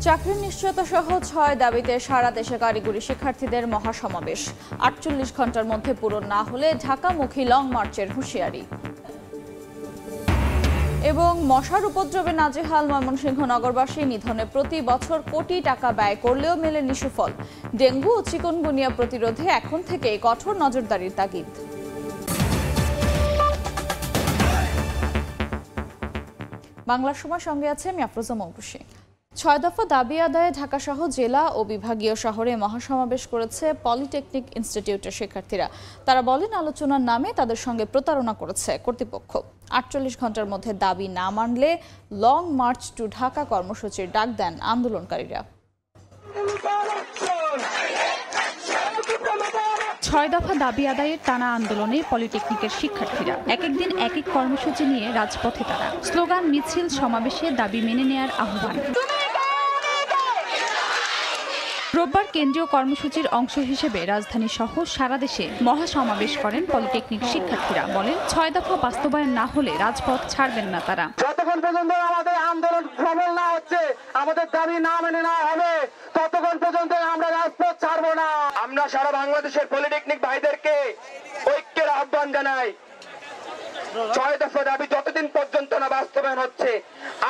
চাকরির নিশ্চয়তা সহ ৬ দাবিতে সারা দেশে কারিগরি শিক্ষার্থীদের মহাসমাবেশ। ৪৮ ঘন্টার মধ্যে পূরণ না হলে ঢাকামুখী লং মার্চের হুঁশিয়ারি। এবং মশার উপদ্রবে নাজেহাল ময়মনসিংহ নগরবাসী, নিধনে প্রতি বছর কোটি টাকা ব্যয় করলেও মেলেনি সুফল। ডেঙ্গু ও চিকুনগুনিয়া প্রতিরোধে এখন থেকে কঠোর নজরদারির তাগিদ। বাংলার সময় সঙ্গে আছে আমি আফরোজা মৌকুশি। ৬ দফা দাবি আদায়ে ঢাকাসহ জেলা ও বিভাগীয় শহরে মহাসমাবেশ করেছে পলিটেকনিক ইনস্টিটিউটের শিক্ষার্থীরা। তারা বলেন, আলোচনার নামে তাদের সঙ্গে প্রতারণা করেছে কর্তৃপক্ষ। ৪৮ ঘন্টার মধ্যে দাবি না মানলে লং মার্চ টু ঢাকা কর্মসূচির ডাক দেন আন্দোলনকারীরা। ৬ দফা দাবি আদায়ের টানা আন্দোলনে পলিটেকনিকের শিক্ষার্থীরা এক একদিন এক এক কর্মসূচি নিয়ে রাজপথে তারা। স্লোগান, মিছিল, সমাবেশে দাবি মেনে নেয়ার আহ্বান। রোববার কেন্দ্রীয় কর্মসূচির অংশ হিসেবে রাজধানী সহ সারা দেশে মহাসমাবেশ করেন পলিটেকনিক শিক্ষার্থীরা। বলেন, ৬ দফা বাস্তবায়ন না হলে রাজপথ ছাড়বেন না তারা। যতক্ষণ পর্যন্ত আমাদের আন্দোলন সফল না হচ্ছে, আমাদের দাবি না মেনে নেওয়া হবে, ততক্ষণ পর্যন্ত আমরা রাজপথ ছাড়বো না। আমরা সারা বাংলাদেশের পলিটেকনিক ভাইদেরকে ঐক্যের আহ্বান জানাই। ৬ দফা দাবি যতদিন পর্যন্ত না বাস্তবায়ন হচ্ছে,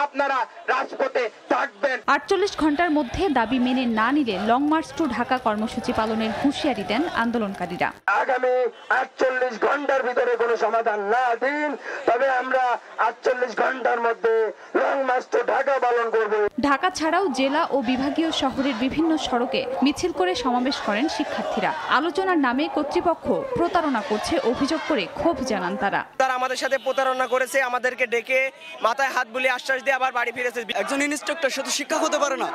আপনারা রাজপথে থাকবেন। ৪৮ ঘন্টার মধ্যে দাবি মেনে না নিলে লং মার্চ টু ঢাকা কর্মসূচি পালনের হুঁশিয়ারি দেন আন্দোলনকারীরা। আগামী ৪৮ ঘন্টার ভিতরে কোনো সমাধান না দিন, তবে আমরা ৪৮ ঘন্টার মধ্যে লং মার্চ টু ঢাকা পালন করব। ঢাকা ছাড়াও জেলা ও বিভাগীয় শহরের বিভিন্ন সড়কে মিছিল করে সমাবেশ করেন শিক্ষার্থীরা। আলোচনার নামে কর্তৃপক্ষ প্রতারণা করছে অভিযোগ করে ক্ষোভ জানান তারা। তারা আমাদের সাথে প্রতারণা করেছে, আমাদেরকে ডেকে মাথায় হাত বুলিয়ে আশ্বাস দিয়ে আবার বাড়ি ফিরেছে। একজন ইন্সট্রাক্টর সে তো শিক্ষক হতে পারে না,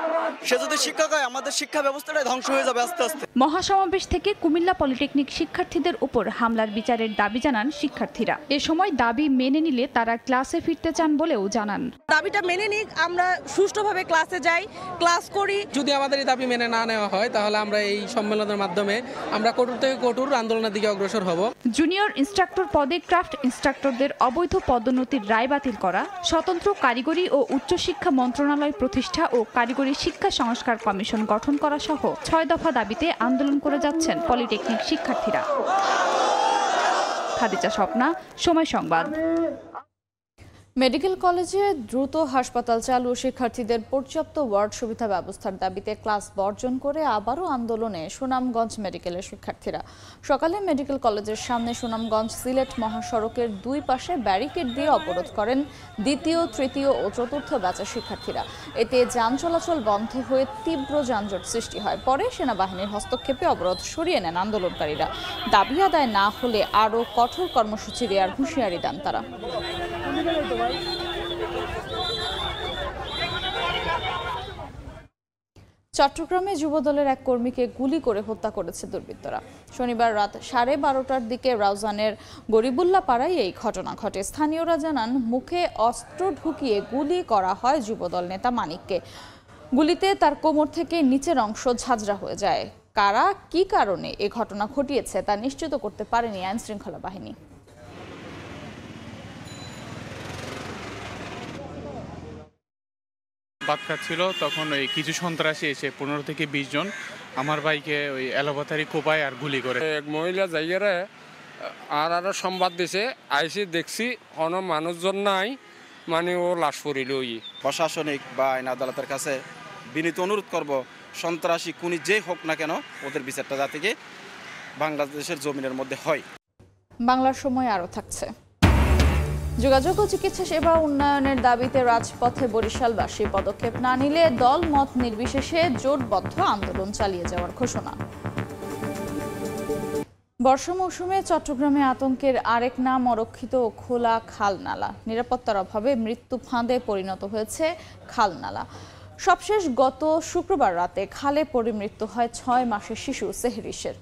সে যদি শিক্ষক হয় আমাদের শিক্ষা ব্যবস্থাটা ধ্বংস হয়ে যাবে আস্তে আস্তে। মহাসমাবেশ থেকে কুমিল্লা পলিটেকনিক শিক্ষার্থীদের উপর হামলার বিচারের দাবি জানান শিক্ষার্থীরা। এ সময় দাবি মেনে নিলে তারা ক্লাসে ফিরতে চান বলেও জানান। দাবিটা মেনে নিক, আমরা সুষ্ঠুভাবে ক্লাসে যাই, ক্লাস করি। যদি আমাদের এই দাবি মেনে না নেওয়া হয়, তাহলে আমরা এই সম্মেলনের মাধ্যমে আমরা কঠোর থেকে কঠোর আন্দোলনের দিকে অগ্রসর হব। জুনিয়র ইনস্ট্রাক্টর পদে ক্রাফট ইনস্ট্রাক্টরদের অবৈধ পদোন্নতির রায় বাতিল করা, স্বতন্ত্র কারিগরি ও উচ্চশিক্ষা মন্ত্রণালয় প্রতিষ্ঠা ও কারিগরি শিক্ষা সংস্কার কমিশন গঠন করা সহ ৬ দফা দাবিতে আন্দোলন করে যাচ্ছেন পলিটেকনিক শিক্ষার্থীরা। খাদিজা স্বপ্না, সময় সংবাদ। মেডিকেল কলেজে দ্রুত হাসপাতাল চালু, শিক্ষার্থীদের পর্যাপ্ত ওয়ার্ড সুবিধা ব্যবস্থার দাবিতে ক্লাস বর্জন করে আবারও আন্দোলনে সুনামগঞ্জ মেডিকেলের শিক্ষার্থীরা। সকালে মেডিকেল কলেজের সামনে সুনামগঞ্জ সিলেট মহাসড়কের দুই পাশে ব্যারিকেড দিয়ে অবরোধ করেন দ্বিতীয়, তৃতীয় ও চতুর্থ ব্যাচের শিক্ষার্থীরা। এতে যান চলাচল বন্ধ হয়ে তীব্র যানজট সৃষ্টি হয়। পরে সেনাবাহিনীর হস্তক্ষেপে অবরোধ সরিয়ে নেন আন্দোলনকারীরা। দাবি আদায় না হলে আরও কঠোর কর্মসূচি দেওয়ার হুঁশিয়ারি দেন তারা। চট্টগ্রামে যুবদলের এক কর্মীকে গুলি করে হত্যা করেছে দুর্বৃত্তরা। শনিবার রাত 12:30টার দিকে রাউজানের গরিবুল্লাহ পাড়ায় এই ঘটনা ঘটে। স্থানীয়রা জানান, মুখে অস্ত্র ঢুকিয়ে গুলি করা হয় যুবদল নেতা মানিককে। গুলিতে তার কোমর থেকে নিচের অংশ ঝাঁঝরা হয়ে যায়। কারা কি কারণে এ ঘটনা ঘটিয়েছে তা নিশ্চিত করতে পারেনি আইন শৃঙ্খলা বাহিনী। ভাত খাচ্ছিল, তখন ওই কিছু সন্ত্রাসী এসে 15 থেকে 20 জন আমার ভাইকে ওই এলোপাথারি কোপায় আর গুলি করে। এক মহিলা জায়গারে আর আরো সংবাদ দিছে, আইসি দেখছি কোনো মানুষজন নাই, মানে ও লাশ পড়িল। প্রশাসনিক বা আইন আদালতের কাছে বিনীত অনুরোধ করব, সন্ত্রাসী খুনি যে হোক না কেন ওদের বিচারটা যাতে বাংলাদেশের জমিনের মধ্যে হয়। বাংলার সময় আরও থাকছে। যোগাযোগ ও চিকিৎসা সেবা উন্নয়নের দাবিতে রাজপথে বরিশালবাসী, পদক্ষেপ না নিলে দল মত নির্বিশেষে জোটবদ্ধ আন্দোলন চালিয়ে যাওয়ার ঘোষণা। বর্ষা মৌসুমে চট্টগ্রামে আতঙ্কের আরেক নাম অরক্ষিত খোলা খালনালা। নিরাপত্তার অভাবে মৃত্যু ফাঁদে পরিণত হয়েছে খালনালা। সবশেষ গত শুক্রবার রাতে খালে পড়ে মৃত্যু হয় 6 মাসের শিশু সেহরিসের।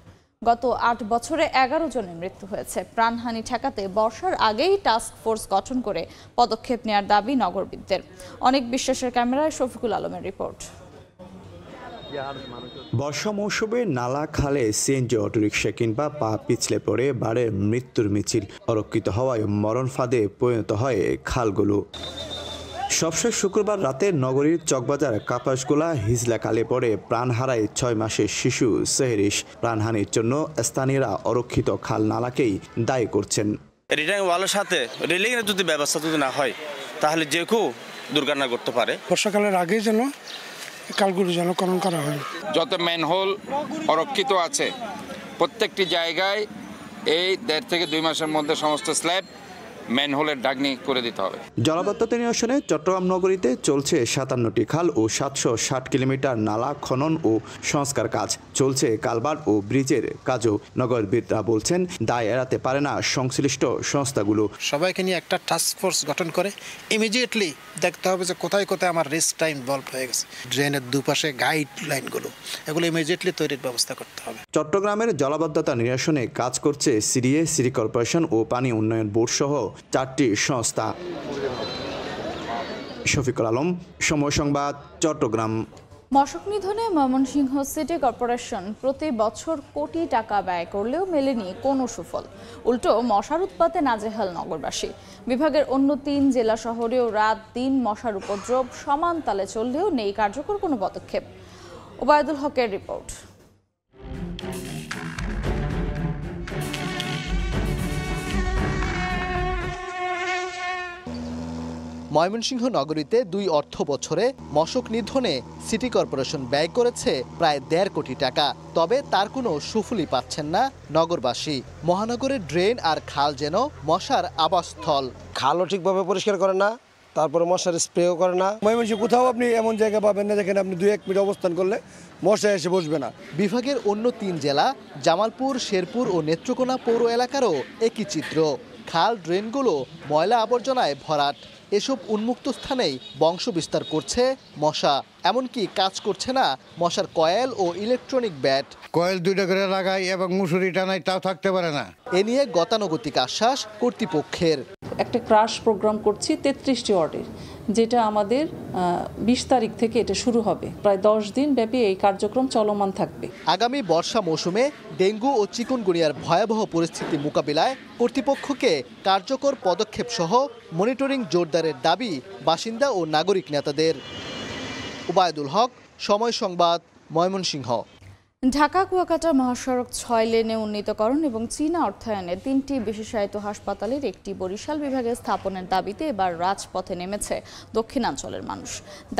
গত 8 বছরে 11 জনের মৃত্যু হয়েছে। প্রাণহানি ঠেকাতে বর্ষার আগেই টাস্ক ফোর্স গঠন করে পদক্ষেপ নেওয়ার দাবি নগরবিদদের। অনেক বিশ্বাসের ক্যামেরায় শফিকুল আলমের রিপোর্ট। বর্ষা মৌসুমে নালা খালে সিএনজি অটোরিকশা কিংবা পা পিছলে পড়ে বাড়ে মৃত্যুর মিছিল। অরক্ষিত হওয়ায় মরণ ফাঁদে পরিণত হয় খালগুলো। সবশেষ শুক্রবার রাতে নগরীর চকবাজার কাপাসগোলা হিজলা খালে পড়ে প্রাণ হারায় 6 মাসের শিশু সেহরিশ। প্রাণহানির জন্য স্থানীয়রা অরক্ষিত খাল নালাকেই দায়ী করছেন। রিটার্নিং ওয়ালের সাথে রেলিং এর যদি ব্যবস্থা যদি না হয় তাহলে যে কেউ দুর্ঘটনা করতে পারে। বর্ষাকালের আগেই যেন খালগুলো যেন খনন করা হয়। যত ম্যানহোল অরক্ষিত আছে প্রত্যেকটি জায়গায় এই 1.5 থেকে 2 মাসের মধ্যে সমস্ত স্ল্যাব ম্যানহোলের ঢাকনি করে দিতে হবে। জলাবদ্ধতা নিরসনে চট্টগ্রাম নগরীতে চলছে 57টি খাল ও 760 কিলোমিটার নালা খনন ও সংস্কার কাজ চলছে। কালভার্ট ও ব্রিজের কাজও। নগরবিদরা বলছেন দায় এড়াতে পারে না সংশ্লিষ্ট সংস্থাগুলো। সবাইকে নিয়ে একটা টাস্ক ফোর্স গঠন করে ইমিডিয়েটলি দেখতে হবে যে কোথায় কোথায় আমার রেস্ট টাইম ইনভলভ হয়ে গেছে। ড্রেনের দুপাশে গাইড লাইনগুলো এগুলো ইমিডিয়েটলি তৈরির ব্যবস্থা করতে হবে। চট্টগ্রামের জলাবদ্ধতা নিরসনে কাজ করছে সিডিএ, সিটি কর্পোরেশন ও পানি উন্নয়ন বোর্ড সহ 4টি সংস্থা। শফিকুল আলম, সময় সংবাদ, চট্টগ্রাম। মশক নিধনে ময়মনসিংহ সিটি কর্পোরেশন প্রতি বছর কোটি টাকা ব্যয় করলেও মেলেনি কোনো সুফল। উল্টো মশার উৎপাতে নাজেহাল নগরবাসী। বিভাগের অন্য 3 জেলা শহরেও রাত দিন মশার উপদ্রব সমান তালে চললেও নেই কার্যকর কোনো পদক্ষেপ। ওবায়দুল হকের রিপোর্ট। ময়মনসিংহ নগরীতে 2 অর্থ বছরে মশক নিধনে সিটি কর্পোরেশন ব্যয় করেছে প্রায় 1.5 কোটি টাকা। তবে তার কোনো সুফলই পাচ্ছেন না নগরবাসী। মহানগরের ড্রেন আর খাল যেন মশার আবাসস্থল। খালও ঠিকভাবে পরিষ্কার করে না, তারপরে মশার স্প্রেও করে না। ময়মনসিংহ কোথাও আপনি এমন জায়গা পাবেন না যেখানে আপনি 2-1 মিনিট অবস্থান করলে মশা এসে বসবে না। বিভাগের অন্য 3 জেলা জামালপুর, শেরপুর ও নেত্রকোনা পৌর এলাকারও একই চিত্র। খাল ড্রেনগুলো ময়লা আবর্জনায় ভরাট। এসব উন্মুক্ত স্থানেই বংশ বিস্তার করছে মশা। এমনকি কাজ করছে না মশার কয়েল ও ইলেকট্রনিক ব্যাট। কয়েল 2টা করে লাগাই এবং মুসুরি টানাই, তাও থাকতে পারে না। এ নিয়ে গতানুগতিক আশ্বাস কর্তৃপক্ষের। একটা ক্রাশ প্রোগ্রাম করছি 33টি ওয়ার্ডের, যেটা আমাদের 20 তারিখ থেকে এটা শুরু হবে। প্রায় 10 দিন ব্যাপী এই কার্যক্রম চলমান থাকবে। আগামী বর্ষা মৌসুমে ডেঙ্গু ও চিকুনগুনিয়ার ভয়াবহ পরিস্থিতি মোকাবিলায় কর্তৃপক্ষকে কার্যকর পদক্ষেপ সহ মনিটরিং জোরদারের দাবি বাসিন্দা ও নাগরিক নেতাদের। ওবায়দুল হক, সময় সংবাদ, ময়মনসিংহ। ঢাকা কুয়াকাটা মহাসড়ক 6 লেনে উন্নীতকরণ এবং চীনা অর্থায়নে 3টি বিশেষায়িত হাসপাতালের একটি বরিশাল বিভাগে স্থাপনের দাবিতে এবার রাজপথে নেমেছে দক্ষিণাঞ্চলের মানুষ।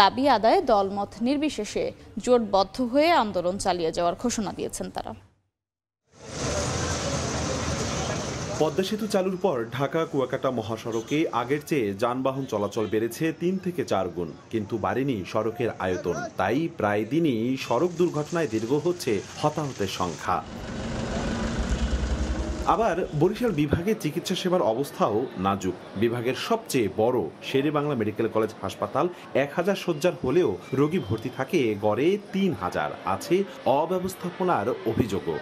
দাবি আদায়ে দলমত নির্বিশেষে জোটবদ্ধ হয়ে আন্দোলন চালিয়ে যাওয়ার ঘোষণা দিয়েছেন তারা। পদ্মা সেতু চালুর পর ঢাকা কুয়াকাটা মহাসড়কে আগের চেয়ে যানবাহন চলাচল বেড়েছে 3 থেকে 4 গুণ, কিন্তু বাড়েনি সড়কের আয়তন। তাই প্রায় দিনই সড়ক দুর্ঘটনায় দীর্ঘ হচ্ছে হতাহতের সংখ্যা। আবার বরিশাল বিভাগের চিকিৎসা সেবার অবস্থাও নাজুক। বিভাগের সবচেয়ে বড় শেরেবাংলা মেডিকেল কলেজ হাসপাতাল 1000 শয্যার হলেও রোগী ভর্তি থাকে গড়ে 3000। আছে অব্যবস্থাপনার অভিযোগও।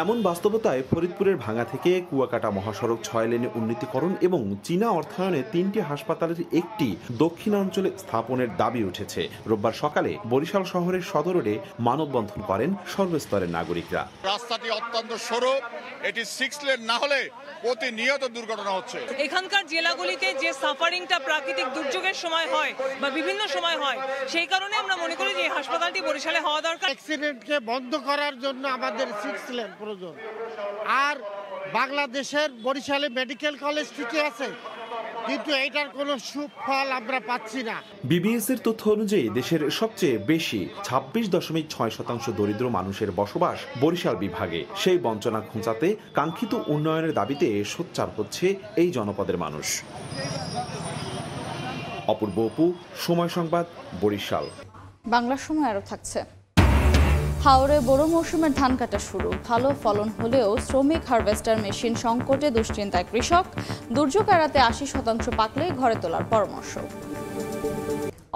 এমন বাস্তবতায় ফরিদপুরের ভাঙ্গা থেকে কুয়াকাটা মহাসড়ক 6 লেনে উন্নীতকরণ এবং চীনা অর্থায়নে 3টি হাসপাতালের একটি দক্ষিণাঞ্চলে স্থাপনের দাবি উঠেছে। রোববার সকালে বরিশাল শহরের সদর রোডে মানববন্ধন করেন সর্বস্তরের নাগরিকরা। রাস্তাটি অত্যন্ত সরু, এটি 6 লেন না হলে প্রতিনিয়ত দুর্ঘটনা হচ্ছে। এখানকার জেলাগুলিতে যে সাফারিংটা প্রাকৃতিক দুর্যোগের সময় হয় বা বিভিন্ন সময় হয়, সেই কারণে আমরা মনে করি যে এই হাসপাতালটি বরিশালে হওয়া দরকার। অ্যাক্সিডেন্টকে বন্ধ করার জন্য আমাদের 6 লেন প্রয়োজন। আর বাংলাদেশের বরিশালে মেডিকেল কলেজ ঠিকই আছে, কিন্তু এটার কোনো সুফল আমরা পাচ্ছি না। বিবিএস এর তথ্য অনুযায়ী দেশের সবচেয়ে বেশি 26.6% দরিদ্র মানুষের বসবাস বরিশাল বিভাগে। সেই বঞ্চনা ঘুঁচাতে কাঙ্ক্ষিত উন্নয়নের দাবিতে সোচ্চার হচ্ছে এই জনপদের মানুষ। অপূর্ব অপু, সময় সংবাদ, বরিশাল। বাংলা সময় আরো থাকছে। হাওড়ে বড় মৌসুমের ধান কাটা শুরু। ভালো ফলন হলেও শ্রমিক হারভেস্টার মেশিন সংকটে দুশ্চিন্তায় কৃষক। দুর্যোগ এড়াতে 80% পাকলেই ঘরে তোলার পরামর্শ।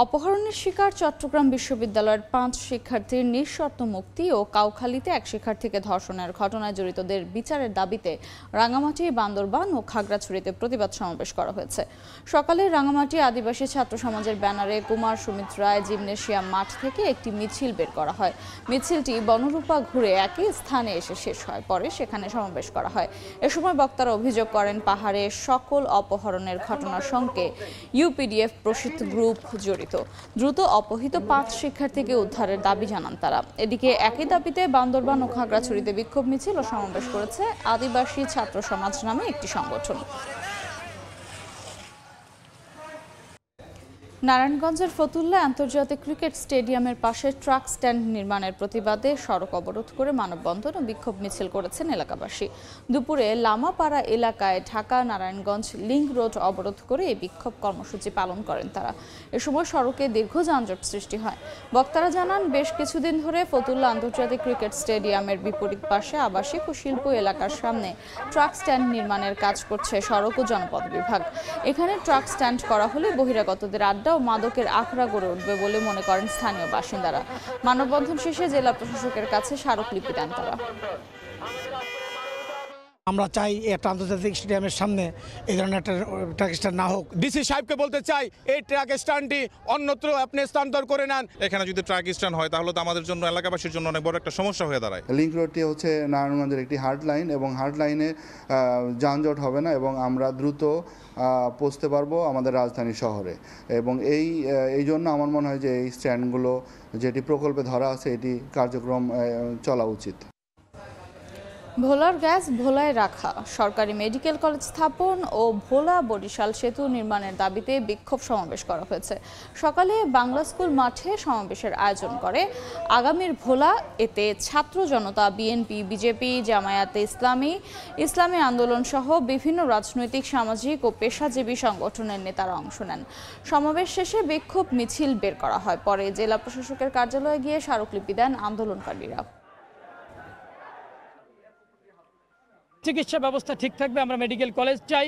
অপহরণের শিকার চট্টগ্রাম বিশ্ববিদ্যালয়ের 5 শিক্ষার্থীর নিঃশর্ত মুক্তি ও কাউখালীতে এক শিক্ষার্থীকে ধর্ষণের ঘটনায় জড়িতদের বিচারের দাবিতে রাঙামাটি, বান্দরবান ও খাগড়াছড়িতে প্রতিবাদ সমাবেশ করা হয়েছে। সকালে রাঙামাটি আদিবাসী ছাত্র সমাজের ব্যানারে কুমার সুমিত রায় জিমনেশিয়াম মাঠ থেকে একটি মিছিল বের করা হয়। মিছিলটি বনরূপা ঘুরে একই স্থানে এসে শেষ হয়, পরে সেখানে সমাবেশ করা হয়। এ সময় বক্তারা অভিযোগ করেন, পাহাড়ে সকল অপহরণের ঘটনার সঙ্গে ইউপিডিএফ প্রসিদ্ধ গ্রুপ জড়িত। দ্রুত অপহৃত 5 শিক্ষার্থীকে উদ্ধারের দাবি জানান তারা। এদিকে একই দাবিতে বান্দরবান ও খাগড়াছড়িতে বিক্ষোভ মিছিল ও সমাবেশ করেছে আদিবাসী ছাত্র সমাজ নামে একটি সংগঠন। নারায়ণগঞ্জের ফতুল্লা আন্তর্জাতিক ক্রিকেট স্টেডিয়ামের পাশে ট্রাক স্ট্যান্ড নির্মাণের প্রতিবাদে সড়ক অবরোধ করে মানববন্ধন ও বিক্ষোভ মিছিল করেছেন এলাকাবাসী। দুপুরে লামাপাড়া এলাকায় ঢাকা নারায়ণগঞ্জ লিংক রোড অবরোধ করে এই বিক্ষোভ কর্মসূচি পালন করেন তারা। এ সময় সড়কে দীর্ঘ যানজট সৃষ্টি হয়। বক্তারা জানান, বেশ কিছুদিন ধরে ফতুল্লা আন্তর্জাতিক ক্রিকেট স্টেডিয়ামের বিপরীত পাশে আবাসিক ও শিল্প এলাকার সামনে ট্রাক স্ট্যান্ড নির্মাণের কাজ করছে সড়ক ও জনপথ বিভাগ। এখানে ট্রাক স্ট্যান্ড করা হলে বহিরাগতদের আড্ডা ও মাদকের আখড়া গড়ে উঠবে বলে মনে করেন স্থানীয় বাসিন্দারা। মানববন্ধন শেষে জেলা প্রশাসকের কাছে স্মারকলিপি দেন তারা। আমরা চাই একটা আন্তর্জাতিক স্টেডিয়ামের সামনে এই ধরনের একটা ট্রাক স্ট্যান্ড না হোক। ডিসি সাহেবকে বলতে চাই, এই ট্রাক স্ট্যান্ডটি অন্যত্র আপনি স্থানান্তর করে নেন। এখানে যদি ট্রাক স্ট্যান্ড হয় তাহলে তো আমাদের জন্য, এলাকাবাসীর জন্য অনেক বড় একটা সমস্যা হয়ে দাঁড়ায়। লিংক রোডটি হচ্ছে নারায়ণগঞ্জের একটি হার্ড লাইন এবং হার্ড লাইনে যানজট হবে না এবং আমরা দ্রুত পৌঁছতে পারবো আমাদের রাজধানী শহরে। এবং এই জন্য আমার মনে হয় যে এই স্ট্যান্ডগুলো যেটি প্রকল্পে ধরা আছে এটি কার্যক্রম চলা উচিত। ভোলার গ্যাস ভোলায় রাখা, সরকারি মেডিকেল কলেজ স্থাপন ও ভোলা বরিশাল সেতু নির্মাণের দাবিতে বিক্ষোভ সমাবেশ করা হয়েছে। সকালে বাংলা স্কুল মাঠে সমাবেশের আয়োজন করে আগামীর ভোলা। এতে ছাত্র জনতা, বিএনপি, বিজেপি, জামায়াতে ইসলামী, ইসলামী আন্দোলন সহ বিভিন্ন রাজনৈতিক, সামাজিক ও পেশাজীবী সংগঠনের নেতারা অংশ নেন। সমাবেশ শেষে বিক্ষোভ মিছিল বের করা হয়। পরে জেলা প্রশাসকের কার্যালয়ে গিয়ে স্মারকলিপি দেন আন্দোলনকারীরা। চিকিৎসা ব্যবস্থা ঠিক থাকবে। আমরা মেডিকেল কলেজ চাই,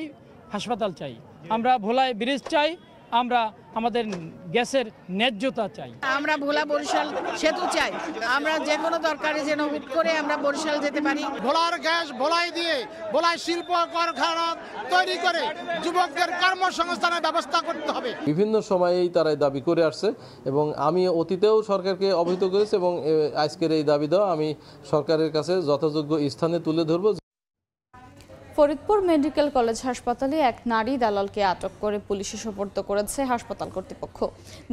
হাসপাতাল চাই, আমরা ভোলায় ব্রিজ চাই, আমরা আমাদের গ্যাসের ন্যায্যতা চাই, আমরা ভোলা বরিশাল সেতু চাই। আমরা যে কোনো দরকারে যেন হুট করে আমরা বরিশাল যেতে পারি। ভোলার গ্যাস ভোলায় দিয়ে ভোলায় শিল্প কারখানা তৈরি করে যুবকদের কর্মসংস্থানের ব্যবস্থা করতে হবে। বিভিন্ন সময়েই তারা দাবি করে আসছে এবং আমি অতীতেও সরকারকে অবহিত করেছি এবং আজকের এই দাবি দেওয়া আমি সরকারের কাছে যথাযোগ্য স্থানে তুলে ধরব। ফরিদপুর মেডিকেল কলেজ হাসপাতালে এক নারী দালালকে আটক করে পুলিশে সোপর্দ করেছে হাসপাতাল কর্তৃপক্ষ।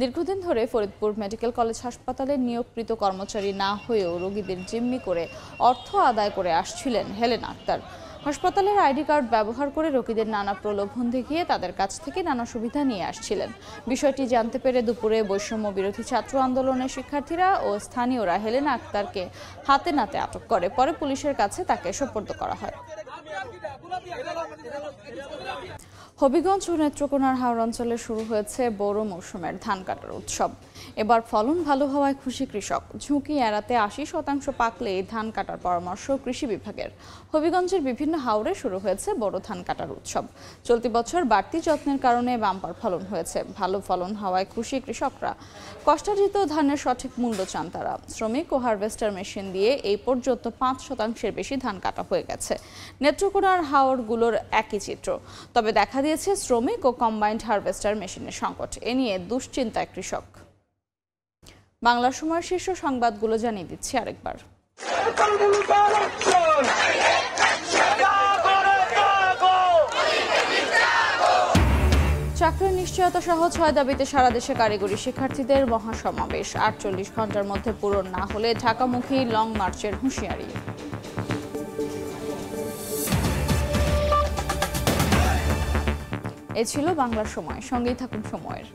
দীর্ঘদিন ধরে ফরিদপুর মেডিকেল কলেজ হাসপাতালে নিয়োগকৃত কর্মচারী না হয়েও রোগীদের জিম্মি করে অর্থ আদায় করে আসছিলেন হেলেনা আক্তার। হাসপাতালের আইডি কার্ড ব্যবহার করে রোগীদের নানা প্রলোভন দেখিয়ে তাদের কাছ থেকে নানা সুবিধা নিয়ে আসছিলেন। বিষয়টি জানতে পেরে দুপুরে বৈষম্য বিরোধী ছাত্র আন্দোলনের শিক্ষার্থীরা ও স্থানীয়রা হেলেনা আক্তারকে হাতে নাতে আটক করে। পরে পুলিশের কাছে তাকে সোপর্দ করা হয়। হবিগঞ্জ ও নেত্রকোনার হাওড় অঞ্চলে শুরু হয়েছে বোরো মৌসুমের ধান কাটার উৎসব। এবার ফলন ভালো হওয়ায় খুশি কৃষক। ঝুঁকি এড়াতে 80% পাকলে এই ধান কাটার পরামর্শ কৃষি বিভাগের। হবিগঞ্জের বিভিন্ন হাওরে শুরু হয়েছে বোরো ধান কাটার উৎসব। চলতি বছর বাড়তি যত্নের কারণে বাম্পার ফলন হয়েছে। ভালো ফলন হওয়ায় খুশি কৃষকরা। কষ্টার্জিত ধানের সঠিক মূল্য চান তারা। শ্রমিক ও হারভেস্টার মেশিন দিয়ে এই পর্যন্ত 5% বেশি ধান কাটা হয়ে গেছে। নেত্রকোনার হাওরগুলোর একই চিত্র, তবে দেখা দিয়েছে শ্রমিক ও কম্বাইন্ড হারভেস্টার মেশিনের সংকট। এ নিয়ে দুশ্চিন্তায় কৃষক। বাংলার সময় শীর্ষ সংবাদগুলো জানিয়ে দিচ্ছি আরেকবার। চাকরির নিশ্চয়তা সহ 6 দাবিতে সারা দেশে কারিগরি শিক্ষার্থীদের মহাসমাবেশ। 48 ঘন্টার মধ্যে পূরণ না হলে ঢাকামুখী লং মার্চের হুঁশিয়ারি। এ ছিল বাংলার সময়। সঙ্গেই থাকুন সময়ের।